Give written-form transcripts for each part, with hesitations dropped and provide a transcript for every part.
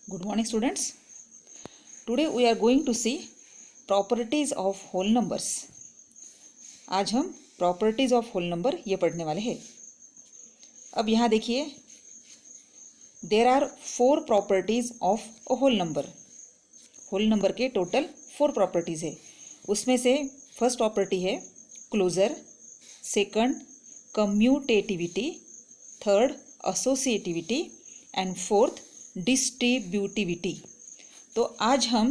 Good morning, students. Today we are going to see properties of whole numbers. आज हम properties of whole number ये पढ़ने वाले हैं. अब यहाँ देखिए, there are 4 properties of a whole number. whole number के total 4 properties है. उसमें से first property है closure, second commutativity, third associativity and fourth distributivity. तो आज हम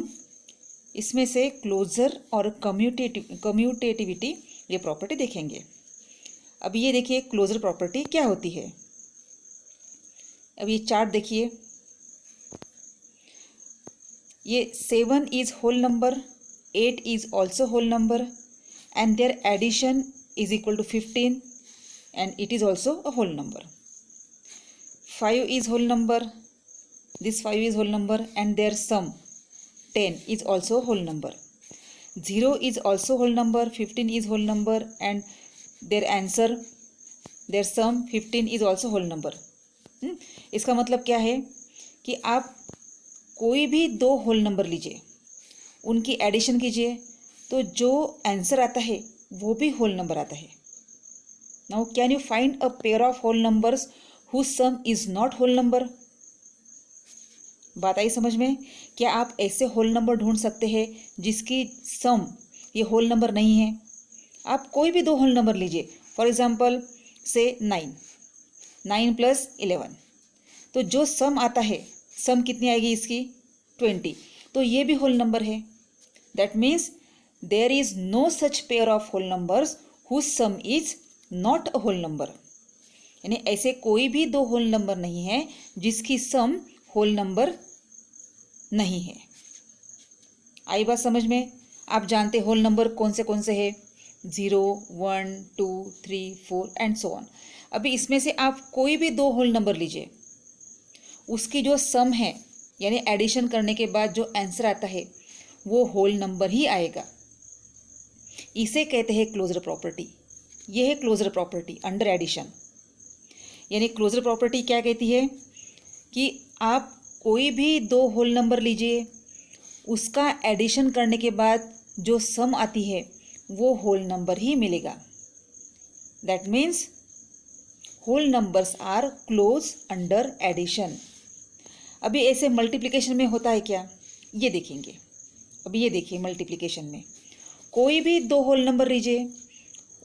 इसमें से क्लोजर और कम्यूटेटिविटी ये प्रॉपर्टी देखेंगे. अब ये देखिए क्लोजर प्रॉपर्टी क्या होती है. अब ये चार्ट देखिए, ये 7 is whole number, 8 is also whole number and there addition is equal to 15 and it is also a whole number. 5 is whole number, this 5 is whole number and their sum 10 is also whole number. 0 is also whole number, 15 is whole number and their answer, their sum 15 is also whole number. इसका मतलब क्या है कि आप कोई भी 2 whole number लीजिए, उनकी एडिशन कीजिए तो जो आंसर आता है वो भी होल नंबर आता है. Now can you find a pair of whole numbers whose sum is not whole number. बात आई समझ में. क्या आप ऐसे होल नंबर ढूंढ सकते हैं जिसकी सम ये होल नंबर नहीं है. आप कोई भी 2 होल नंबर लीजिए, फॉर एग्जांपल से 9 प्लस 11, तो जो सम आता है, सम कितनी आएगी इसकी 20, तो ये भी होल नंबर है. That means there is no such pair of whole numbers whose sum is not a whole number. यानी ऐसे कोई भी 2 होल नंबर नहीं है जिसकी सम होल नंबर नहीं है. आई बात समझ में. आप जानते होल नंबर कौन से है, 0, 1, 2, 3, 4 एंड सो ऑन. अभी इसमें से आप कोई भी 2 होल नंबर लीजिए, उसकी जो सम है यानी एडिशन करने के बाद जो आंसर आता है वो होल नंबर ही आएगा. इसे कहते हैं क्लोजर प्रॉपर्टी. ये है क्लोजर प्रॉपर्टी अंडर एडिशन. यानी क्लोजर प्रॉपर्टी क्या कहती है कि आप कोई भी 2 होल नंबर लीजिए, उसका एडिशन करने के बाद जो सम आती है वो होल नंबर ही मिलेगा. That means whole numbers are close under addition. अभी ऐसे मल्टीप्लिकेशन में होता है क्या, ये देखेंगे. अभी ये देखिए मल्टीप्लिकेशन में कोई भी 2 होल नंबर लीजिए,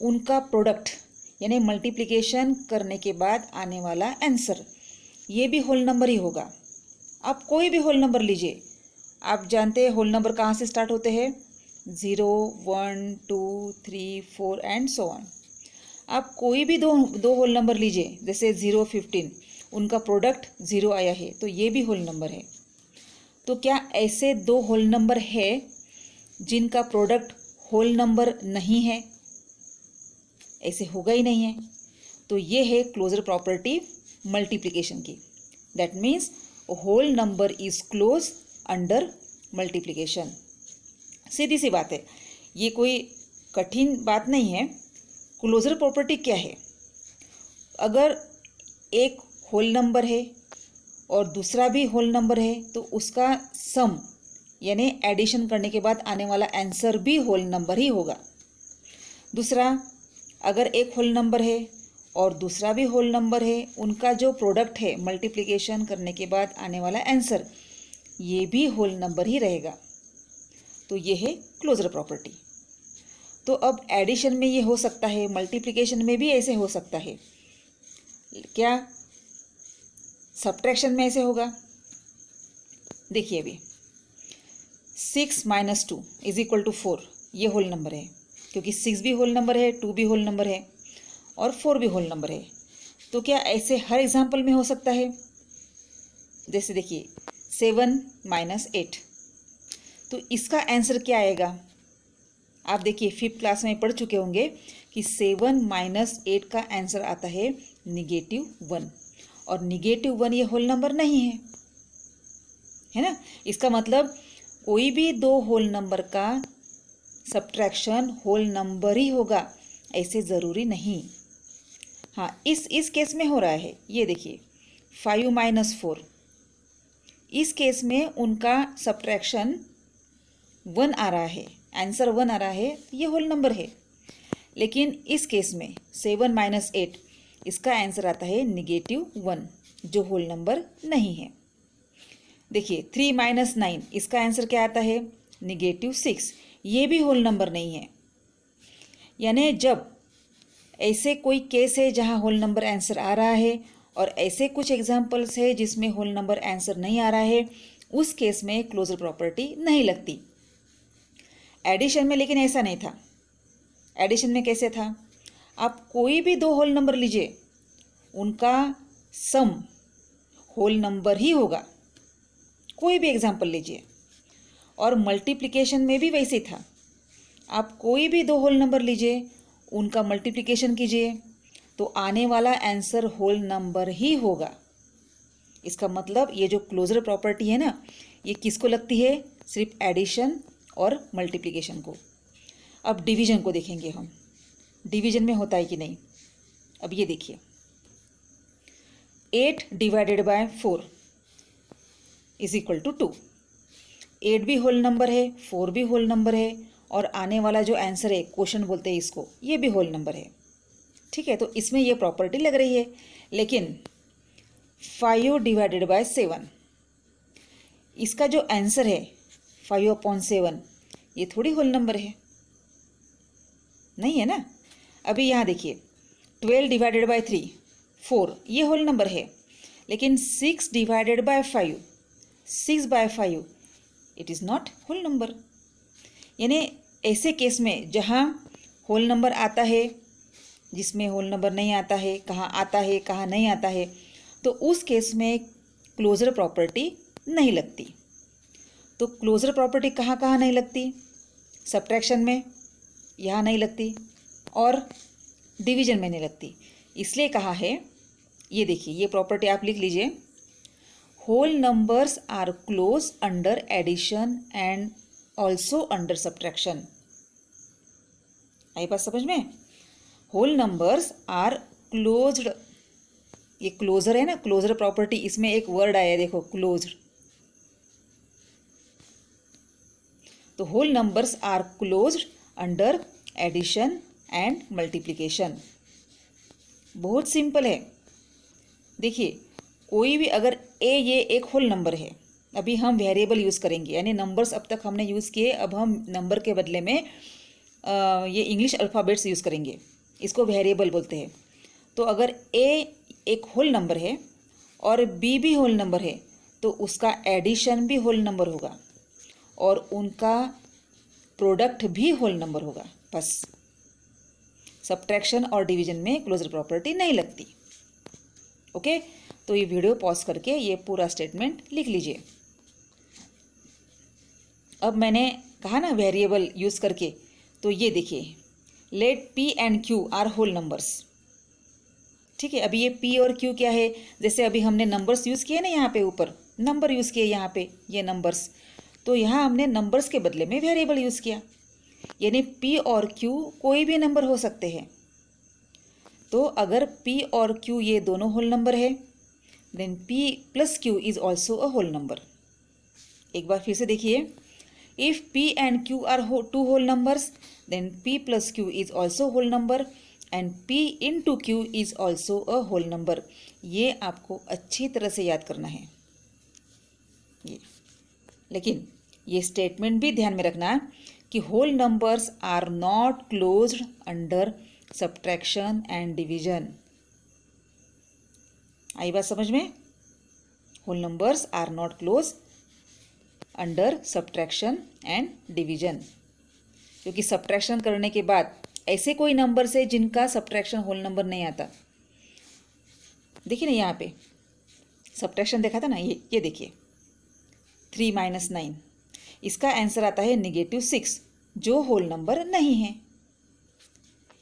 उनका प्रोडक्ट यानी मल्टीप्लिकेशन करने के बाद आने वाला आंसर ये भी होल नंबर ही होगा. आप कोई भी होल नंबर लीजिए, आप जानते हैं होल नंबर कहाँ से स्टार्ट होते हैं, 0, 1, 2, 3, 4 एंड सो ऑन. आप कोई भी दो होल नंबर लीजिए, जैसे 0, 15, उनका प्रोडक्ट 0 आया है तो ये भी होल नंबर है. तो क्या ऐसे 2 होल नंबर है जिनका प्रोडक्ट होल नंबर नहीं है? ऐसे होगा ही नहीं है. तो ये है क्लोजर प्रॉपर्टी मल्टीप्लिकेशन की. That means whole number is close under multiplication. सीधी सी बात है, ये कोई कठिन बात नहीं है. क्लोजर प्रॉपर्टी क्या है, अगर एक होल नंबर है और दूसरा भी होल नंबर है तो उसका सम यानी एडिशन करने के बाद आने वाला आंसर भी होल नंबर ही होगा. दूसरा, अगर एक होल नंबर है और दूसरा भी होल नंबर है, उनका जो प्रोडक्ट है मल्टीप्लिकेशन करने के बाद आने वाला आंसर ये भी होल नंबर ही रहेगा. तो ये है क्लोजर प्रॉपर्टी. तो अब एडिशन में ये हो सकता है, मल्टीप्लिकेशन में भी ऐसे हो सकता है. क्या सब्ट्रैक्शन में ऐसे होगा? देखिए अभी 6 - 2 = 4 ये होल नंबर है, क्योंकि 6 भी होल नंबर है, 2 भी होल नंबर है और 4 भी होल नंबर है. तो क्या ऐसे हर एग्जाम्पल में हो सकता है? जैसे देखिए 7 - 8, तो इसका आंसर क्या आएगा? आप देखिए 5th क्लास में पढ़ चुके होंगे कि 7 - 8 का आंसर आता है -1, और -1 ये होल नंबर नहीं है ना. इसका मतलब कोई भी 2 होल नंबर का सब्ट्रैक्शन होल नंबर ही होगा, ऐसे ज़रूरी नहीं. हाँ, इस केस में हो रहा है. ये देखिए 5 - 4 इस केस में उनका सब्ट्रैक्शन 1 आ रहा है, आंसर 1 आ रहा है, ये होल नंबर है। लेकिन इस केस में 7 - 8 इसका आंसर आता है -1, जो होल नंबर नहीं है। देखिए 3 - 9 इसका आंसर क्या आता है -6, ये भी होल नंबर नहीं है। यानी जब ऐसे कोई केस है जहाँ होल नंबर आंसर आ रहा है और ऐसे कुछ एग्जाम्पल्स है जिसमें होल नंबर आंसर नहीं आ रहा है, उस केस में क्लोजर प्रॉपर्टी नहीं लगती। एडिशन में लेकिन ऐसा नहीं था। एडिशन में कैसे था, आप कोई भी दो होल नंबर लीजिए, उनका सम होल नंबर ही होगा। कोई भी एग्जाम्पल लीजिए। और मल्टीप्लिकेशन में भी वैसे था, आप कोई भी दो होल नंबर लीजिए, उनका मल्टीप्लिकेशन कीजिए तो आने वाला आंसर होल नंबर ही होगा। इसका मतलब ये जो क्लोजर प्रॉपर्टी है ना, ये किसको लगती है, सिर्फ एडिशन और मल्टीप्लिकेशन को। अब डिवीजन को देखेंगे हम, डिवीजन में होता है कि नहीं। अब ये देखिए 8 ÷ 4 = 2। 8 भी होल नंबर है, 4 भी होल नंबर है, और आने वाला जो आंसर है, क्वेश्चन बोलते हैं इसको, ये भी होल नंबर है। ठीक है, तो इसमें ये प्रॉपर्टी लग रही है। लेकिन 5 ÷ 7 इसका जो आंसर है 5/7, ये थोड़ी होल नंबर है, नहीं है ना। अभी यहाँ देखिए 12 ÷ 3 4, ये होल नंबर है। लेकिन 6 ÷ 5 6/5 it is not whole number. यानी ऐसे केस में जहाँ होल नंबर आता है, जिसमें होल नंबर नहीं आता है, कहाँ आता है कहाँ नहीं आता है, तो उस केस में क्लोजर प्रॉपर्टी नहीं लगती। तो क्लोजर प्रॉपर्टी कहाँ कहाँ नहीं लगती, सब्ट्रैक्शन में यहाँ नहीं लगती और डिवीजन में नहीं लगती। इसलिए कहा है, ये देखिए ये प्रॉपर्टी आप लिख लीजिए, whole numbers are close under addition and also under subtraction. आई बात समझ में। होल नंबर्स आर क्लोज्ड, ये क्लोजर है ना, क्लोजर प्रॉपर्टी, इसमें एक वर्ड आया है देखो, क्लोज्ड। तो whole numbers are closed under addition and multiplication. बहुत सिंपल है। देखिए कोई भी अगर ये एक होल नंबर है, अभी हम वेरिएबल यूज़ करेंगे, यानी नंबर्स अब तक हमने यूज़ किए, अब हम नंबर के बदले में ये इंग्लिश अल्फ़ाबेट्स यूज़ करेंगे, इसको वेरिएबल बोलते हैं। तो अगर एक होल नंबर है और बी भी होल नंबर है, तो उसका एडिशन भी होल नंबर होगा और उनका प्रोडक्ट भी होल नंबर होगा। बस सब्ट्रैक्शन और डिवीजन में क्लोजर प्रॉपर्टी नहीं लगती। ओके, तो ये वीडियो पॉज करके ये पूरा स्टेटमेंट लिख लीजिए। अब मैंने कहा ना वेरिएबल यूज़ करके, तो ये देखिए, let P and Q are whole numbers. ठीक है, अभी ये P और Q क्या है, जैसे अभी हमने नंबर्स यूज़ किए ना, यहाँ पे ऊपर नंबर यूज़ किए, यहाँ पे ये नंबर्स, तो यहाँ हमने नंबर्स के बदले में वेरिएबल यूज़ किया। यानी P और Q कोई भी नंबर हो सकते हैं। तो अगर P और Q ये दोनों होल नंबर है, then P + Q is also a whole number. एक बार फिर से देखिए, if P and Q are two whole numbers, then P + Q is also whole number and P × Q is also a whole number. ये आपको अच्छी तरह से याद करना है ये। लेकिन ये स्टेटमेंट भी ध्यान में रखना कि whole numbers are not closed under subtraction and division. आई बात समझ में। Whole numbers are not close under subtraction and division, क्योंकि सब्ट्रैक्शन करने के बाद ऐसे कोई नंबर से जिनका सब्ट्रैक्शन होल नंबर नहीं आता। देखिए ना यहाँ पे सब्ट्रैक्शन देखा था ना, ये देखिए 3 - 9 इसका आंसर आता है -6, जो होल नंबर नहीं है।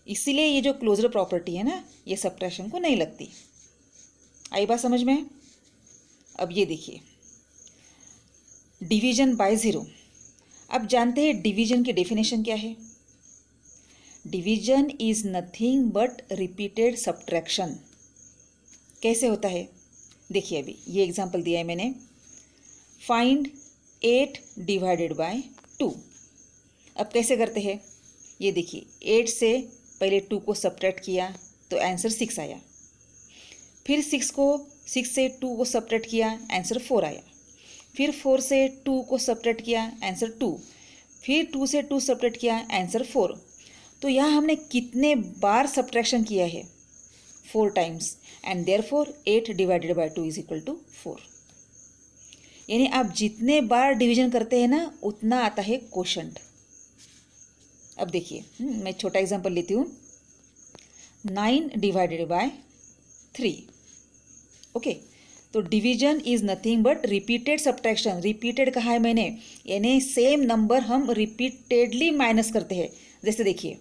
इसीलिए ये जो क्लोजर प्रॉपर्टी है ना, ये सब्ट्रैक्शन को नहीं लगती। आई बात समझ में। अब ये देखिए डिवीजन बाय ज़ीरो। अब जानते हैं डिवीजन की डेफिनेशन क्या है। Division is nothing but repeated subtraction. कैसे होता है देखिए, अभी ये एग्जांपल दिया है मैंने, फाइंड 8 डिवाइडेड बाय 2। अब कैसे करते हैं, ये देखिए 8 से पहले 2 को सब्ट्रैक्ट किया तो आंसर 6 आया, फिर 6 से 2 को सब्ट्रैक्ट किया आंसर 4 आया, फिर 4 से 2 को सब्ट्रैक्ट किया आंसर 2, फिर 2 से 2 सब्ट्रैक्ट किया आंसर 4। तो यहाँ हमने कितने बार सब्ट्रैक्शन किया है, 4 times, and therefore 8 divided by 2 is equal to 4। यानी आप जितने बार डिवीजन करते हैं ना उतना आता है क्वोशंट। अब देखिए मैं छोटा एग्जांपल लेती हूँ, 9 डिवाइडेड बाय 3। ओके, तो division is nothing but repeated subtraction. Repeated कहा है मैंने, यानी सेम नंबर हम रिपीटेडली माइनस करते हैं। जैसे देखिए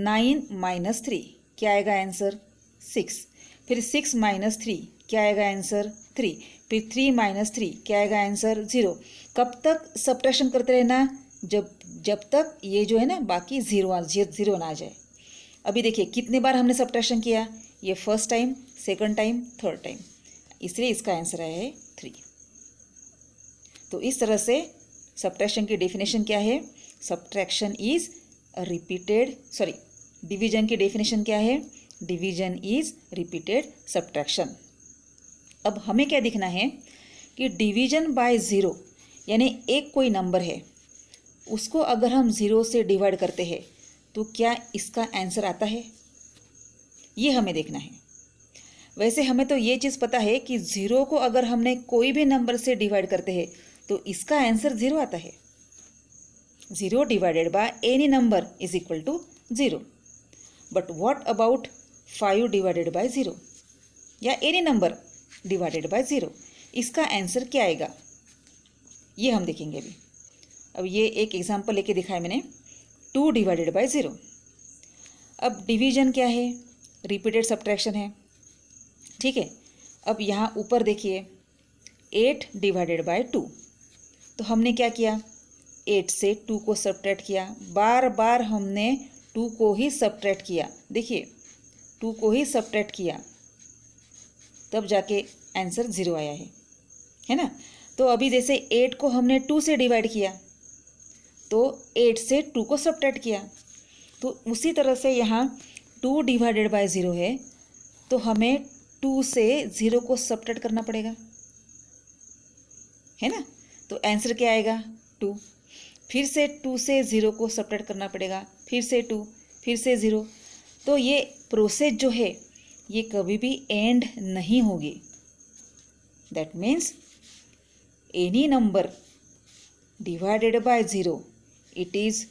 9 माइनस 3 क्या आएगा आंसर 6, फिर 6 माइनस 3 क्या आएगा आंसर 3, फिर 3 माइनस 3 क्या आएगा आंसर 0। कब तक सब्ट्रैक्शन करते रहना, जब तक ये जो है ना बाकी जीरो ना आ जाए। अभी देखिए कितने बार हमने सब्ट्रैक्शन किया, ये first time, second time, third time, इसलिए इसका आंसर आया है 3। तो इस तरह से सब्ट्रैक्शन की डेफिनेशन क्या है, सब्ट्रैक्शन इज डिवीजन की डेफिनेशन क्या है, डिवीजन इज रिपीटेड सब्ट्रैक्शन। अब हमें क्या दिखना है कि डिवीजन बाय 0 यानी एक कोई नंबर है उसको अगर हम 0 से डिवाइड करते हैं तो क्या इसका आंसर आता है, ये हमें देखना है। वैसे हमें तो ये चीज़ पता है कि 0 को अगर हमने कोई भी नंबर से डिवाइड करते हैं तो इसका आंसर 0 आता है। 0 divided by any number is equal to 0। But what about 5 divided by 0 या एनी नंबर डिवाइडेड बाय 0, इसका आंसर क्या आएगा, ये हम देखेंगे अभी। अब ये एक एग्जांपल लेके दिखाया मैंने, 2 डिवाइडेड बाय 0। अब डिवीजन क्या है, रिपीटेड सब्ट्रैक्शन है, ठीक है। अब यहाँ ऊपर देखिए 8 डिवाइडेड बाय 2, तो हमने क्या किया, 8 से 2 को सब्ट्रैक्ट किया, बार बार हमने 2 को ही सब्ट्रैक्ट किया। देखिए 2 को ही सब्ट्रैक्ट किया तब जाके आंसर 0 आया है ना। तो अभी जैसे 8 को हमने 2 से डिवाइड किया तो 8 से 2 को सब्ट्रैक्ट किया, तो उसी तरह से यहाँ 2 डिवाइडेड बाय 0 है तो हमें 2 से 0 को सब्ट्रैक्ट करना पड़ेगा, है ना। तो आंसर क्या आएगा 2, फिर से 2 से 0 को सब्ट्रैक्ट करना पड़ेगा, फिर से 2, फिर से 0। तो ये प्रोसेस जो है ये कभी भी एंड नहीं होगी। That means any number divided by 0 it is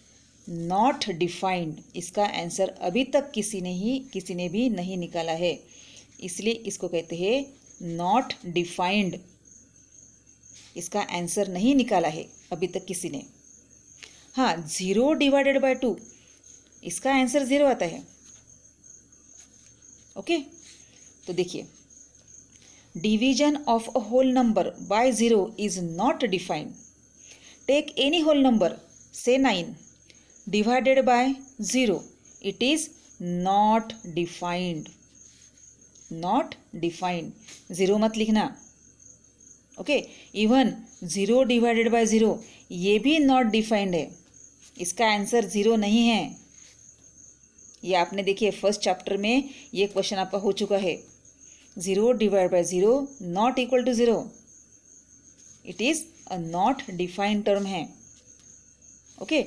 not defined. इसका आंसर अभी तक किसी ने भी नहीं निकाला है, इसलिए इसको कहते हैं नॉट डिफाइंड। इसका आंसर नहीं निकाला है अभी तक किसी ने। हाँ, 0 डिवाइडेड बाय 2 इसका आंसर 0 आता है। ओके, तो देखिए division of a whole number by 0 is not defined. Take any whole number से 9 divided by 0 it is not defined. Not defined, 0 मत लिखना। ओके, इवन 0 डिवाइडेड बाय 0 ये भी नॉट डिफाइंड है, इसका आंसर 0 नहीं है। ये आपने देखिए फर्स्ट चैप्टर में ये क्वेश्चन आपका हो चुका है। 0 divide by 0 not equal to 0, it is a not defined term है। ओके,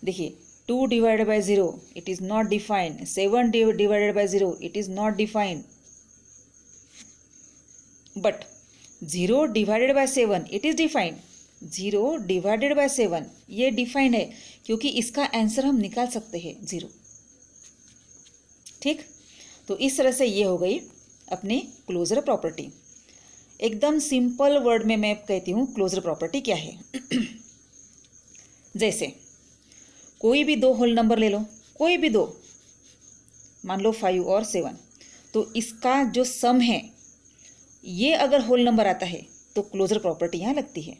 देखिए 2 divided by 0 it is not defined, 7 divided by 0 it is not defined, but 0 divided by 7 it is defined. 0 divided by 7 ये defined है क्योंकि इसका answer हम निकाल सकते हैं 0। ठीक, तो इस तरह से ये हो गई अपनी क्लोजर प्रॉपर्टी। एकदम सिंपल वर्ड में मैं कहती हूँ क्लोजर प्रॉपर्टी क्या है। जैसे कोई भी 2 होल नंबर ले लो, कोई भी 2, मान लो 5 और 7, तो इसका जो सम है ये अगर होल नंबर आता है तो क्लोजर प्रॉपर्टी यहाँ लगती है।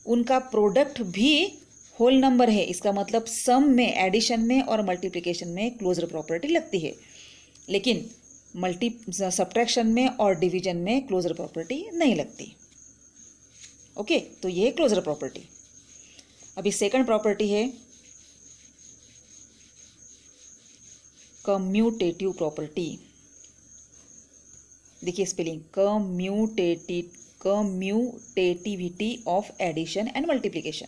उनका प्रोडक्ट भी होल नंबर है, इसका मतलब सम में, एडिशन में और मल्टीप्लिकेशन में क्लोजर प्रॉपर्टी लगती है, लेकिन सब्ट्रैक्शन में और डिवीजन में क्लोजर प्रॉपर्टी नहीं लगती। ओके, तो ये है क्लोजर प्रॉपर्टी। अभी सेकंड प्रॉपर्टी है कम्यूटेटिव प्रॉपर्टी। देखिए spelling, commutativity of addition and multiplication.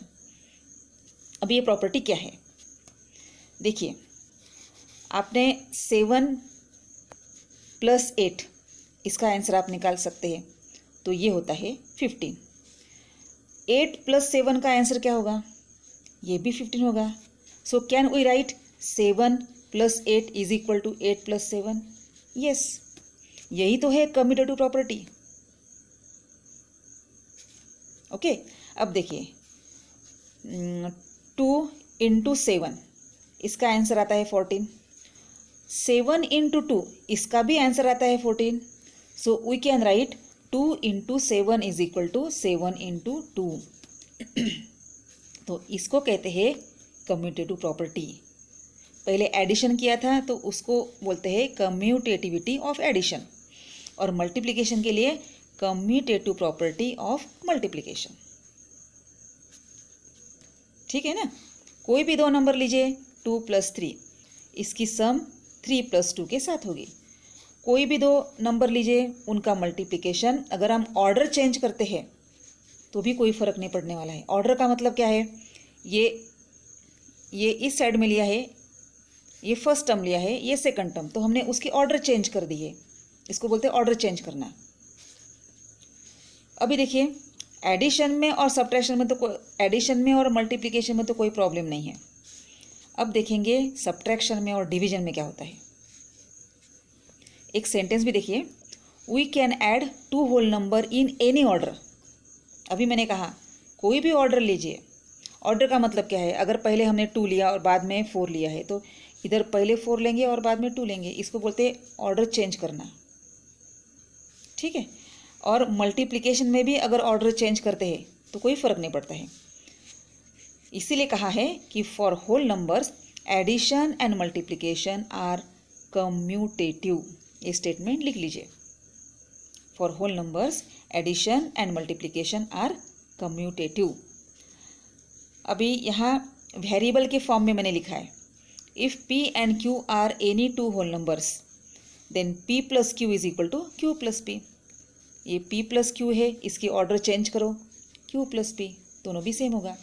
अब ये प्रॉपर्टी क्या है? देखिए, आपने 7 + 8 इसका आंसर आप निकाल सकते हैं, तो ये होता है 15। 8 + 7 का आंसर क्या होगा? ये भी 15 होगा। So can we write 7 + 8 = 8 + 7? Yes, यही तो है कम्यूटेटिव प्रॉपर्टी। ओके, अब देखिए 2 × 7 इसका आंसर आता है 14। 7 × 2 इसका भी आंसर आता है 14। So we can write 2 × 7 = 7 × 2। तो इसको कहते हैं कम्यूटेटिव प्रॉपर्टी। पहले एडिशन किया था तो उसको बोलते हैं कम्यूटेटिविटी ऑफ एडिशन, और मल्टीप्लिकेशन के लिए कम्यूटेटिव प्रॉपर्टी ऑफ मल्टीप्लिकेशन। ठीक है ना? कोई भी दो नंबर लीजिए, 2 + 3, इसकी सम 3 + 2 के साथ होगी। कोई भी दो नंबर लीजिए, उनका मल्टीप्लिकेशन अगर हम ऑर्डर चेंज करते हैं तो भी कोई फ़र्क नहीं पड़ने वाला है। ऑर्डर का मतलब क्या है? ये इस साइड में लिया है, ये फर्स्ट टर्म लिया है, ये सेकंड टर्म, तो हमने उसकी ऑर्डर चेंज कर दी है। इसको बोलते हैं ऑर्डर चेंज करना। अभी देखिए, एडिशन में और सब्ट्रैक्शन में तो एडिशन में और मल्टीप्लिकेशन में तो कोई प्रॉब्लम नहीं है। अब देखेंगे सब्ट्रैक्शन में और डिवीजन में क्या होता है। एक सेंटेंस भी देखिए, we can add 2 whole number in any order. अभी मैंने कहा कोई भी ऑर्डर लीजिए। ऑर्डर का मतलब क्या है? अगर पहले हमने 2 लिया और बाद में 4 लिया है, तो इधर पहले 4 लेंगे और बाद में 2 लेंगे। इसको बोलते हैं ऑर्डर चेंज करना। ठीक है? और मल्टीप्लिकेशन में भी अगर ऑर्डर चेंज करते हैं तो कोई फ़र्क नहीं पड़ता है। इसीलिए कहा है कि for whole numbers addition and multiplication are commutative. ये स्टेटमेंट लिख लीजिए, for whole numbers addition and multiplication are commutative. अभी यहाँ वेरिएबल के फॉर्म में मैंने लिखा है, if p and q are any 2 whole numbers then p + q = q + p। ये p + q है, इसकी ऑर्डर चेंज करो, q + p, दोनों भी सेम होगा।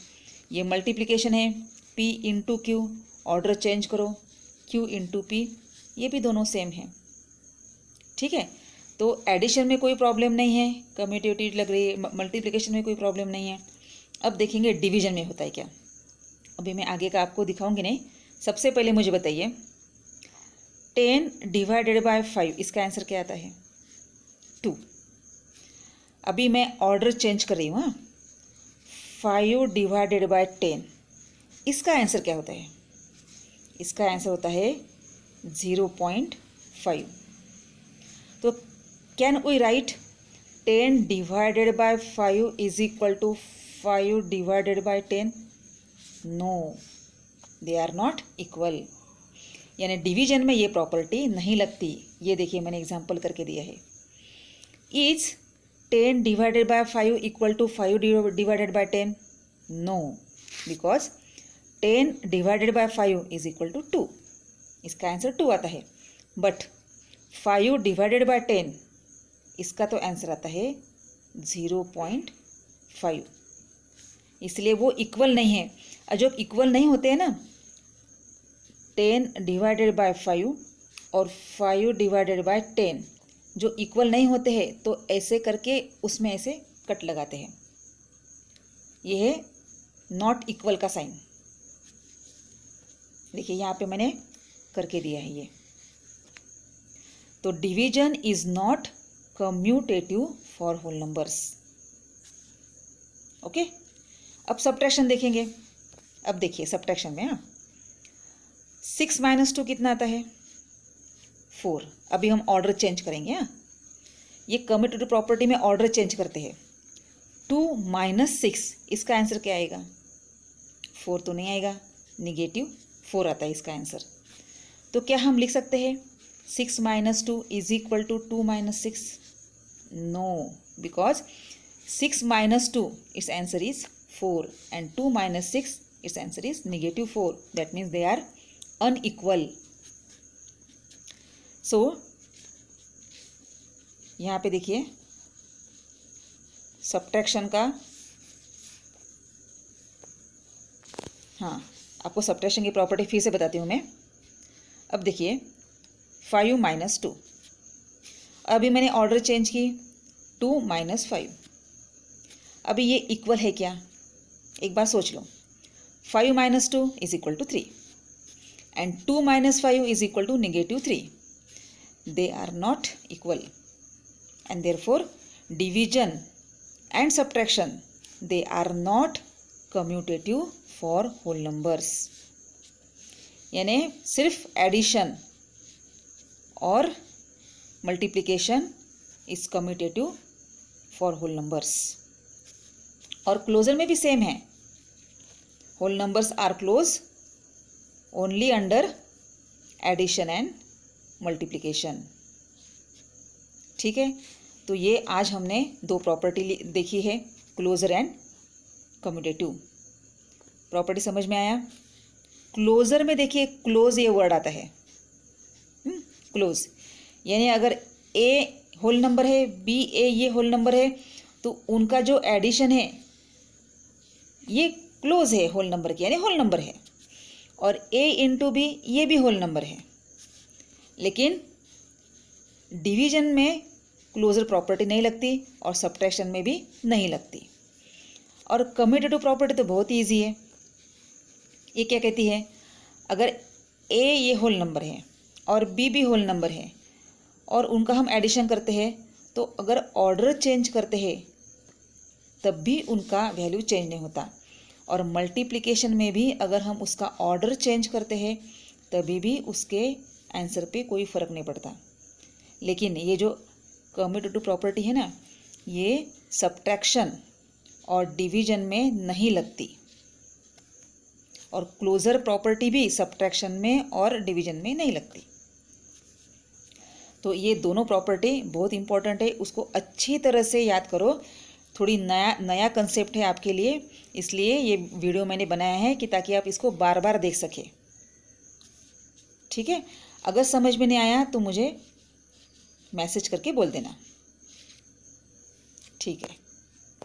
ये मल्टीप्लिकेशन है, p × q, ऑर्डर चेंज करो, q × p, ये भी दोनों सेम है। ठीक है? तो एडिशन में कोई प्रॉब्लम नहीं है, कम्यूटेटिव लग रही है, मल्टीप्लिकेशन में कोई प्रॉब्लम नहीं है। अब देखेंगे डिवीजन में होता है क्या। अभी मैं आगे का आपको दिखाऊंगी नहीं। सबसे पहले मुझे बताइए 10 / 5 इसका आंसर क्या आता है? 2। अभी मैं ऑर्डर चेंज कर रही हूँ। 5 / 10 इसका आंसर क्या होता है? इसका आंसर होता है 0.5। तो can we write 10 / 5 = 5 / 10? No, they are not equal. यानी डिवीजन में ये प्रॉपर्टी नहीं लगती। ये देखिए मैंने एग्जांपल करके दिया है। इज 10 / 5 = 5 / 10? No, because 10 / 5 = 2। इसका आंसर 2 आता है। बट 5 / 10 इसका तो आंसर आता है 0.5। इसलिए वो इक्वल नहीं है। और जो इक्वल नहीं होते हैं ना, 10 / 5 और 5 / 10 जो इक्वल नहीं होते हैं, तो ऐसे करके उसमें ऐसे कट लगाते हैं। ये है नॉट इक्वल का साइन। देखिए यहाँ पे मैंने करके दिया है ये। तो division is not commutative for whole numbers. Okay, अब सब्ट्रैक्शन देखेंगे। अब देखिए सब्ट्रैक्शन में 6 - 2 कितना आता है? 4। अभी हम ऑर्डर चेंज करेंगे। ये कम्यूटेटिव प्रॉपर्टी में ऑर्डर चेंज करते हैं। 2 - 6 इसका आंसर क्या आएगा? 4 तो नहीं आएगा, -4 आता है इसका आंसर। तो क्या हम लिख सकते हैं 6 - 2 = 2 - 6? No, because 6 minus 2, its answer is 4, and 2 minus 6, its answer is negative 4. That means they are unequal. So यहाँ पे देखिए सब्ट्रैक्शन का, हाँ आपको सब्ट्रैक्शन की प्रॉपर्टी फिर से बताती हूँ मैं। अब देखिए 5 minus 2, अभी मैंने ऑर्डर चेंज की, 2 minus 5, अभी ये इक्वल है क्या? एक बार सोच लो। 5 minus 2 is equal to 3 and 2 minus 5 is equal to negative 3. They are not equal and therefore division and subtraction, they are not commutative for whole numbers. यानी सिर्फ एडिशन और multiplication is commutative for whole numbers. और closure में भी same है, whole numbers are close only under addition and multiplication. ठीक है, तो ये आज हमने दो प्रॉपर्टी देखी है, क्लोजर एंड कम्यूटेटिव। प्रॉपर्टी समझ में आया? क्लोजर में देखिए क्लोज ये वर्ड आता है, क्लोज, यानी अगर ए होल नंबर है, बी ए ये होल नंबर है, तो उनका जो एडिशन है ये क्लोज है होल नंबर की, यानी होल नंबर है। और ए इंटू बी ये भी होल नंबर है, लेकिन डिवीजन में क्लोजर प्रॉपर्टी नहीं लगती और सब्ट्रैक्शन में भी नहीं लगती। और कम्यूटेटिव प्रॉपर्टी तो बहुत ईजी है। ये क्या कहती है? अगर ए ये होल नंबर है और बी भी होल नंबर है और उनका हम एडिशन करते हैं, तो अगर ऑर्डर चेंज करते हैं तब भी उनका वैल्यू चेंज नहीं होता। और मल्टीप्लिकेशन में भी अगर हम उसका ऑर्डर चेंज करते हैं तभी भी उसके आंसर पे कोई फ़र्क नहीं पड़ता। लेकिन ये जो कम्यूटेटिव प्रॉपर्टी है ना, ये सब्ट्रैक्शन और डिवीजन में नहीं लगती, और क्लोजर प्रॉपर्टी भी सब्ट्रैक्शन में और डिवीजन में नहीं लगती। तो ये दोनों प्रॉपर्टी बहुत इंपॉर्टेंट है, उसको अच्छी तरह से याद करो। थोड़ी नया कंसेप्ट है आपके लिए, इसलिए ये वीडियो मैंने बनाया है कि ताकि आप इसको बार बार देख सकें। ठीक है, अगर समझ में नहीं आया तो मुझे मैसेज करके बोल देना। ठीक है।